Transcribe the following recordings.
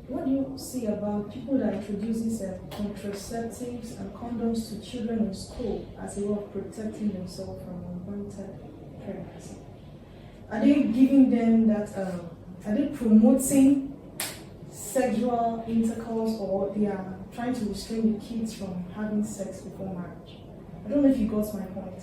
what do you see about people that introduces contraceptives and condoms to children in school as a way of protecting themselves from unwanted pregnancy? Are they giving them that? Are they promoting sexual intercourse, or they are trying to restrain the kids from having sex before marriage? I don't know if you got my point.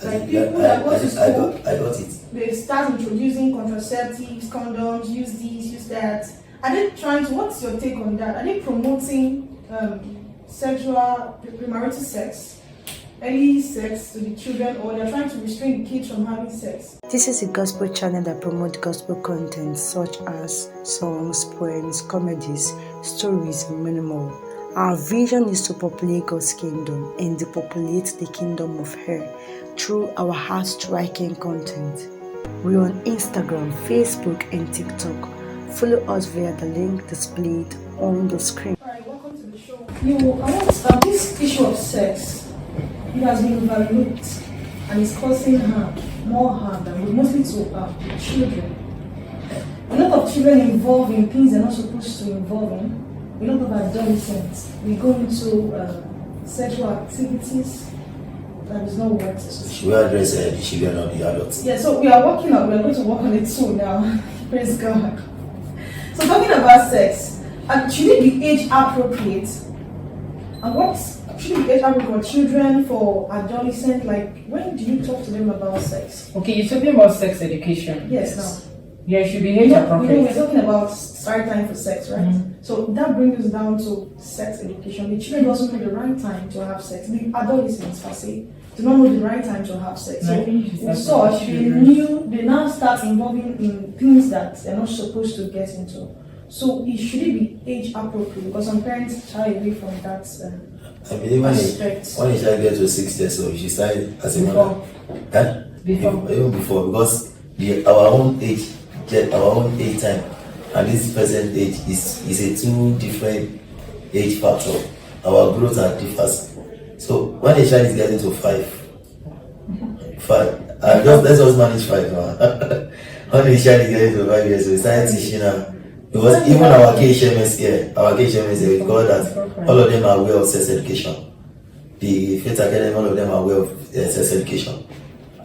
Like people that go to school, I got it. They start introducing contraceptives, condoms, use this, use that. Are they trying to, what's your take on that? Are they promoting sexual, premarital sex, early sex to the children, or they're trying to restrain the kids from having sex? This is a gospel channel that promotes gospel content such as songs, poems, comedies, stories, and many more. Our vision is to populate God's kingdom and depopulate the kingdom of hell through our heart-striking content. We're on Instagram, Facebook, and TikTok. Follow us via the link displayed on the screen. Alright, welcome to the show. This issue of sex, it has been overlooked and it's causing harm, more harm than mostly to children. A lot of children involved in things they're not supposed to involve in. A lot of adolescents, we go into sexual activities that is not worth. Should we address the children or the adults? Yeah, so we are going to work on it too now. Praise God. So talking about sex, should it be age appropriate? And what should it be age appropriate for children, for adolescents? Like, when do you talk to them about sex? Okay, you're talking about sex education. Yes, now. Yeah, it should be age appropriate. We're talking about start time for sex, right? Mm-hmm. So that brings us down to sex education. The children also know the right time to have sex. The adolescents, per se, do not know the right time to have sex. So with such, they now start involving in things that they're not supposed to get into. So should it be age appropriate? Because some parents shy away from that I believe when a child gets to 6 years old, she started as a mother. Even before, because our own age time and this present age is a two different age factor. Our growth are differs. So when a child is getting to five, let's just manage 5 now. When a child is getting to 5 years, we start teaching her, because even our KHMS here, we call that all of them are aware of sex education. The Faith Academy, all of them are aware of sex education.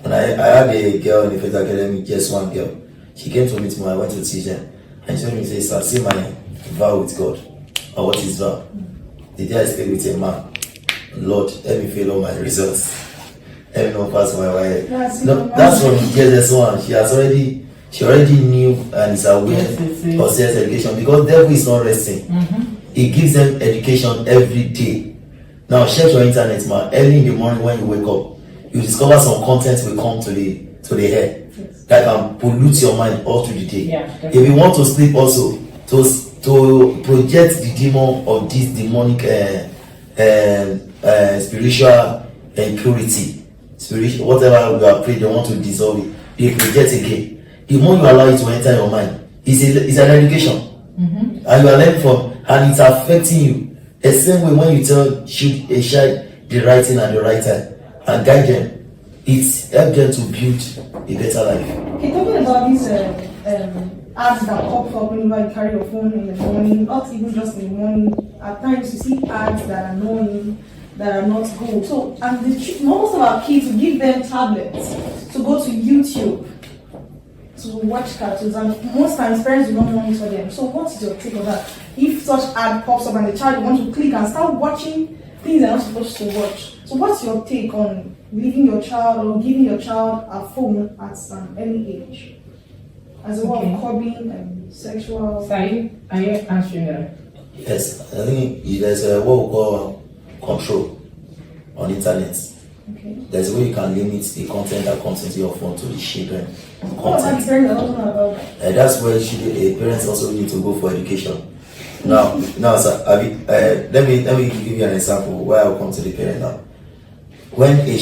And I had a girl in the Faith Academy, just one girl. She came to meet me, I went to teach them. And she told me, "Sir, see my vow with God." Or what is vow? The day I stayed with a man, Lord, let me fail all my results. Let me not pass my wife. That's from the JSS1. She already knew and is aware of sex education, because devil is not resting. He gives them education every day. Now check your internet, man. Early in the morning when you wake up, you discover some content will come to the head that can pollute your mind all through the day. If you want to sleep also, to project the demon of this demonic spiritual impurity, spiritual whatever we are praying, they want to dissolve it. They project again. The more you allow it to enter your mind, it's an education. And you are learning from, and it's affecting you. The same way when you tell a child the right thing at the right time and guide them, it's help them to build a better life. Okay, talking about these ads that pop up whenever you carry your phone in the morning, not even just in the morning. At times you see ads that are annoying, that are not good. So, and most of our kids, we give them tablets to go to YouTube to watch cartoons, and most times parents do not monitor them. So what is your take on that? If such ad pops up and the child wants to click and start watching things they're not supposed to watch, so what's your take on leaving your child or giving your child a phone at an early age as a way of curbing sexual? So are you answering that? Yes, I think there's what we call control on the internet. Okay. There's a way you can limit the content that comes into your phone to the children. What about the parents that don't know about that? That's where parents also need to go for education. Now, sir, let me give you an example where I'll come to the parent now. When a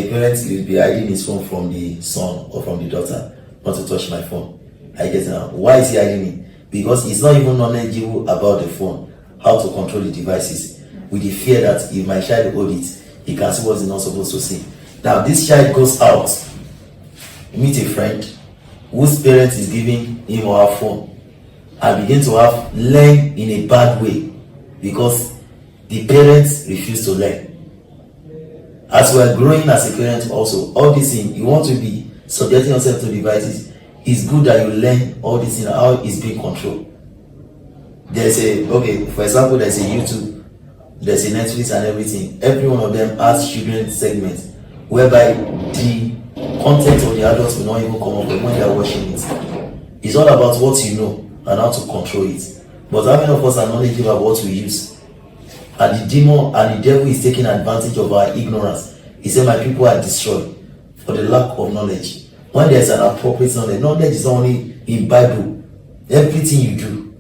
parent will be hiding his phone from the son or from the daughter, not to touch my phone, I get it now. Why is he hiding it? Because he's not even knowledgeable about the phone, how to control the devices, with the fear that if my child hold it, he can see what he's not supposed to see. Now, this child goes out, meet a friend whose parent is giving him or her phone. and begin to learn in a bad way because the parents refuse to learn. As we are growing as a parent also, all these things, you want to be subjecting yourself to devices, it's good that you learn all these things, how it's being controlled. There's for example, there's a YouTube, there's a Netflix and everything. Every one of them has children segments whereby the content of the adults will not even come up when they are watching it. It's all about what you know and how to control it. But how many of us are knowledgeable about what we use? And the demon and the devil is taking advantage of our ignorance. He said, my people are destroyed for the lack of knowledge. When there's an appropriate knowledge is not only in Bible. Everything you do,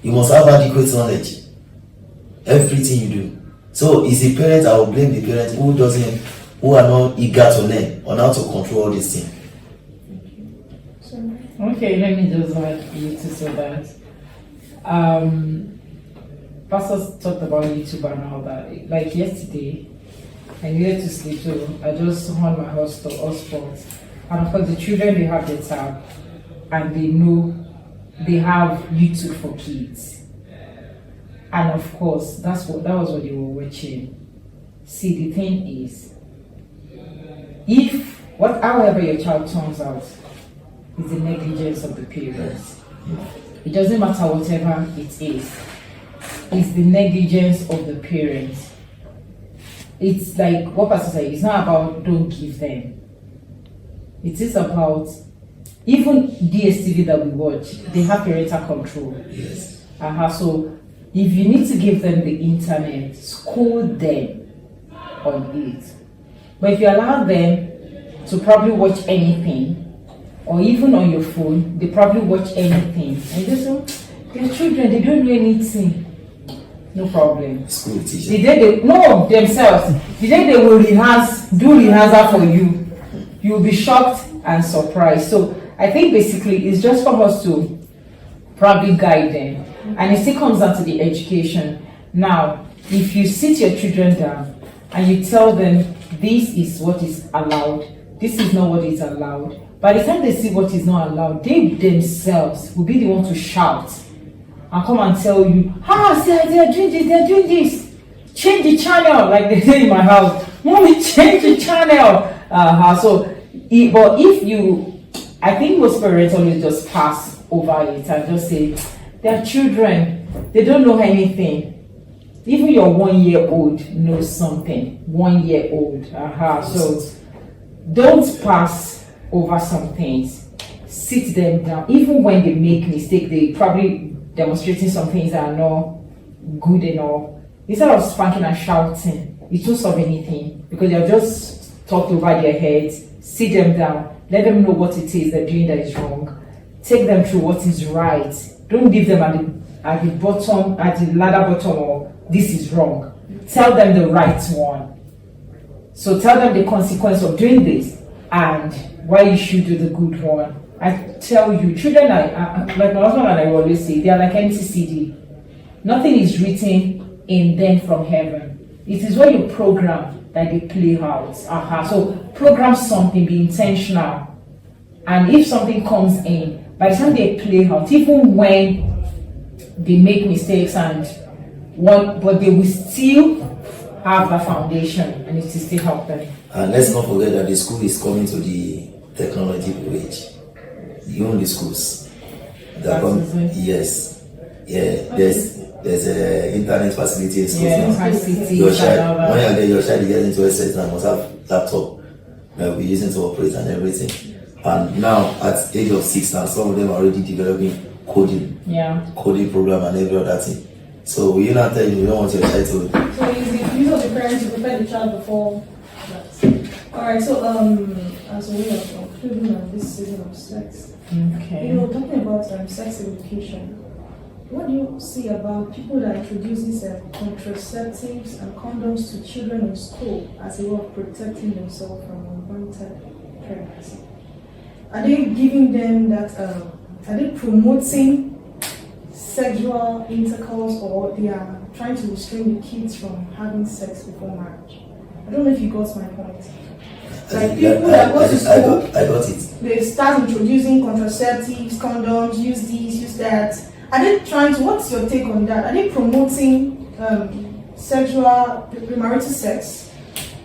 you must have adequate knowledge. Everything you do. So it's the parents, I will blame the parents who are not eager to learn on how to control all these things. Okay, let me just add you to say that. Pastors talked about YouTube and all that. Like yesterday, I needed to sleep, so I just on my hotspot. And of course, the children, they have their tab, and they know they have YouTube for kids. And of course, that was what they were watching. See, the thing is, however your child turns out, is the negligence of the parents. It doesn't matter whatever it is. It's the negligence of the parents. It's like what Pastor said, it's not about don't give them. It is about even DSTV that we watch, they have parental control. Yes. So if you need to give them the internet, school them on it. But if you allow them to probably watch anything, or even on your phone, they probably watch anything. And just their children, they don't do anything. No problem. School teacher. The day themselves. The day they will do rehearsal for you, you will be shocked and surprised. So I think basically it's just for us to probably guide them. And it still comes down to the education. Now, if you sit your children down and you tell them this is what is allowed, this is not what is allowed, by the time they see what is not allowed, they themselves will be the one to shout and come and tell you, see, they are doing this. Change the channel, like they say in my house. Mommy, change the channel. But if you, I think most parents always just pass over it and just say, they're children, they don't know anything. Even your 1 year old knows something. 1 year old. So don't pass over some things. Sit them down. Even when they make mistakes, they probably demonstrating some things that are not good enough. Instead of spanking and shouting, it won't solve anything because they have just talked over their heads. Sit them down. Let them know what it is they're doing that is wrong. Take them through what is right. Don't leave them at the bottom, at the ladder bottom of this is wrong. Tell them the right one. So tell them the consequence of doing this and why you should do the good one. I tell you, children are like my husband and I always say, they are like empty CD. Nothing is written in them from heaven. It is what you program that they play out. So program something, be intentional. And if something comes in, by the time they play out, even when they make mistakes but they will still have that foundation and it will still help them. And let's not forget that the school is coming to the technology age. The only schools that yes, yeah, there's internet facility in schools now. Your child, when you get your child gets into a set and must have laptop that will be using to operate and everything. And now at age of 6 now, some of them are already developing coding program and every other thing. So will you not tell you don't want your child to? So is it use of the parents to prepare the child before that? Alright, so as we are concluding on this season of sex, okay. Talking about sex education, what do you see about people that introduce these contraceptives and condoms to children in school as a way of protecting themselves from unwanted pregnancy? Are they giving them that? Are they promoting sexual intercourse, or they are trying to restrain the kids from having sex before marriage? I don't know if you got my point. Like people that go to school, I got it. They start introducing contraceptives, condoms, use this, use that, are they trying to, what's your take on that? Are they promoting sexual, premarital sex,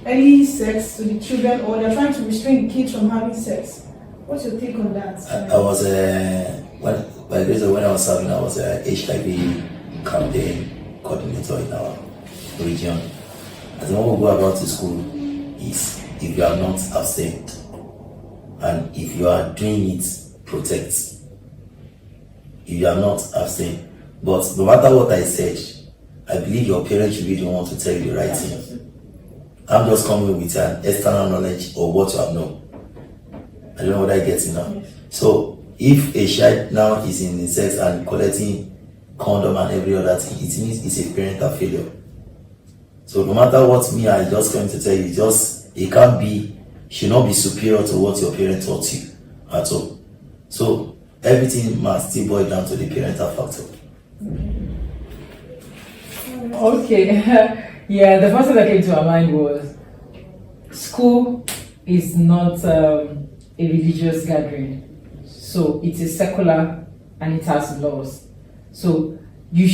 early sex to the children, or they're trying to restrain the kids from having sex? What's your take on that? I was when I was serving, I was a HIV campaign coordinator in our region. And the one we go about to school is, if you are not abstained, and if you are doing it, protect. If you are not abstained, but no matter what I said, I believe your parents should be the one to tell you the right thing. I'm just coming with an external knowledge of what you have known. I don't know what I get now. So if a child now is in sex and collecting condom and every other thing, it means it's a parental failure. So no matter what me I just going to tell you, it can't be, should not be superior to what your parents taught you at all. So everything must still boil down to the parental factor. Okay. Yeah, the first thing that came to my mind was school is not a religious gathering. So it is secular and it has laws. So you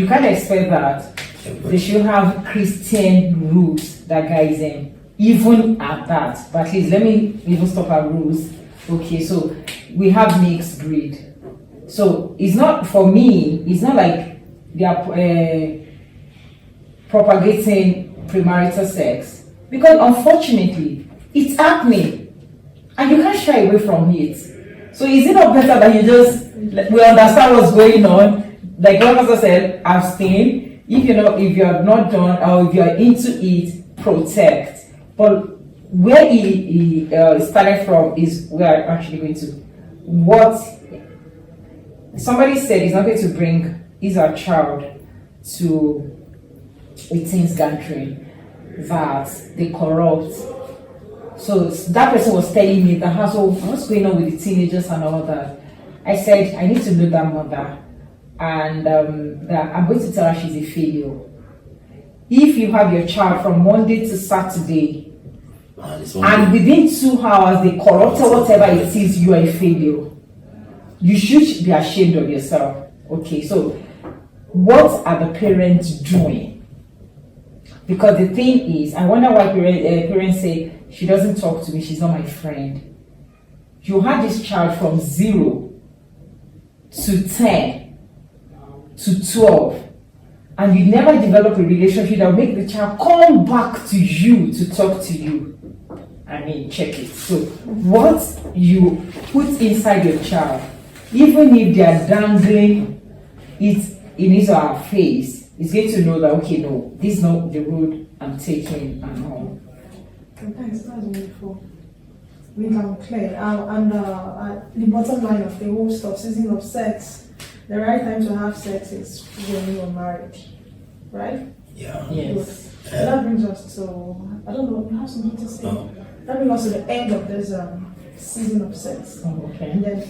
can't expect that they should have Christian rules that guide them, even at that. But at least let me even stop at rules. Okay, so we have mixed breed. So it's not, for me, it's not like they are propagating premarital sex, because unfortunately it's happening and you can't shy away from it. So is it not better that we understand what's going on? Like what Pastor said, abstain. If you have not done, or if you are into it, protect. But where he started from is where I'm actually going to. What somebody said is not going to bring our child to a teens gathering that they corrupt. So that person was telling me that what's going on with the teenagers and all that. I said I need to know that mother, and that I'm going to tell her she's a failure. If you have your child from Monday to Saturday, and within 2 hours they corrupt or whatever it is, you are a failure. You should be ashamed of yourself. Okay, so what are the parents doing? Because the thing is, I wonder why parents say, she doesn't talk to me, she's not my friend. You had this child from 0 to 10 to 12, and you never develop a relationship that will make the child come back to you to talk to you. I mean, check it. So what you put inside your child, even if they are dangling it in his or her face, is going to know that, okay, no, this is not the road I'm taking and all. Thanks, that's wonderful. I think I'm clear. And the bottom line of the whole stuff, season of sex, the right time to have sex is when you are married, right? Yeah. Yes. So that brings us to, I don't know, you have something to say? No. That brings us to the end of this season of sex. Oh, okay. And then,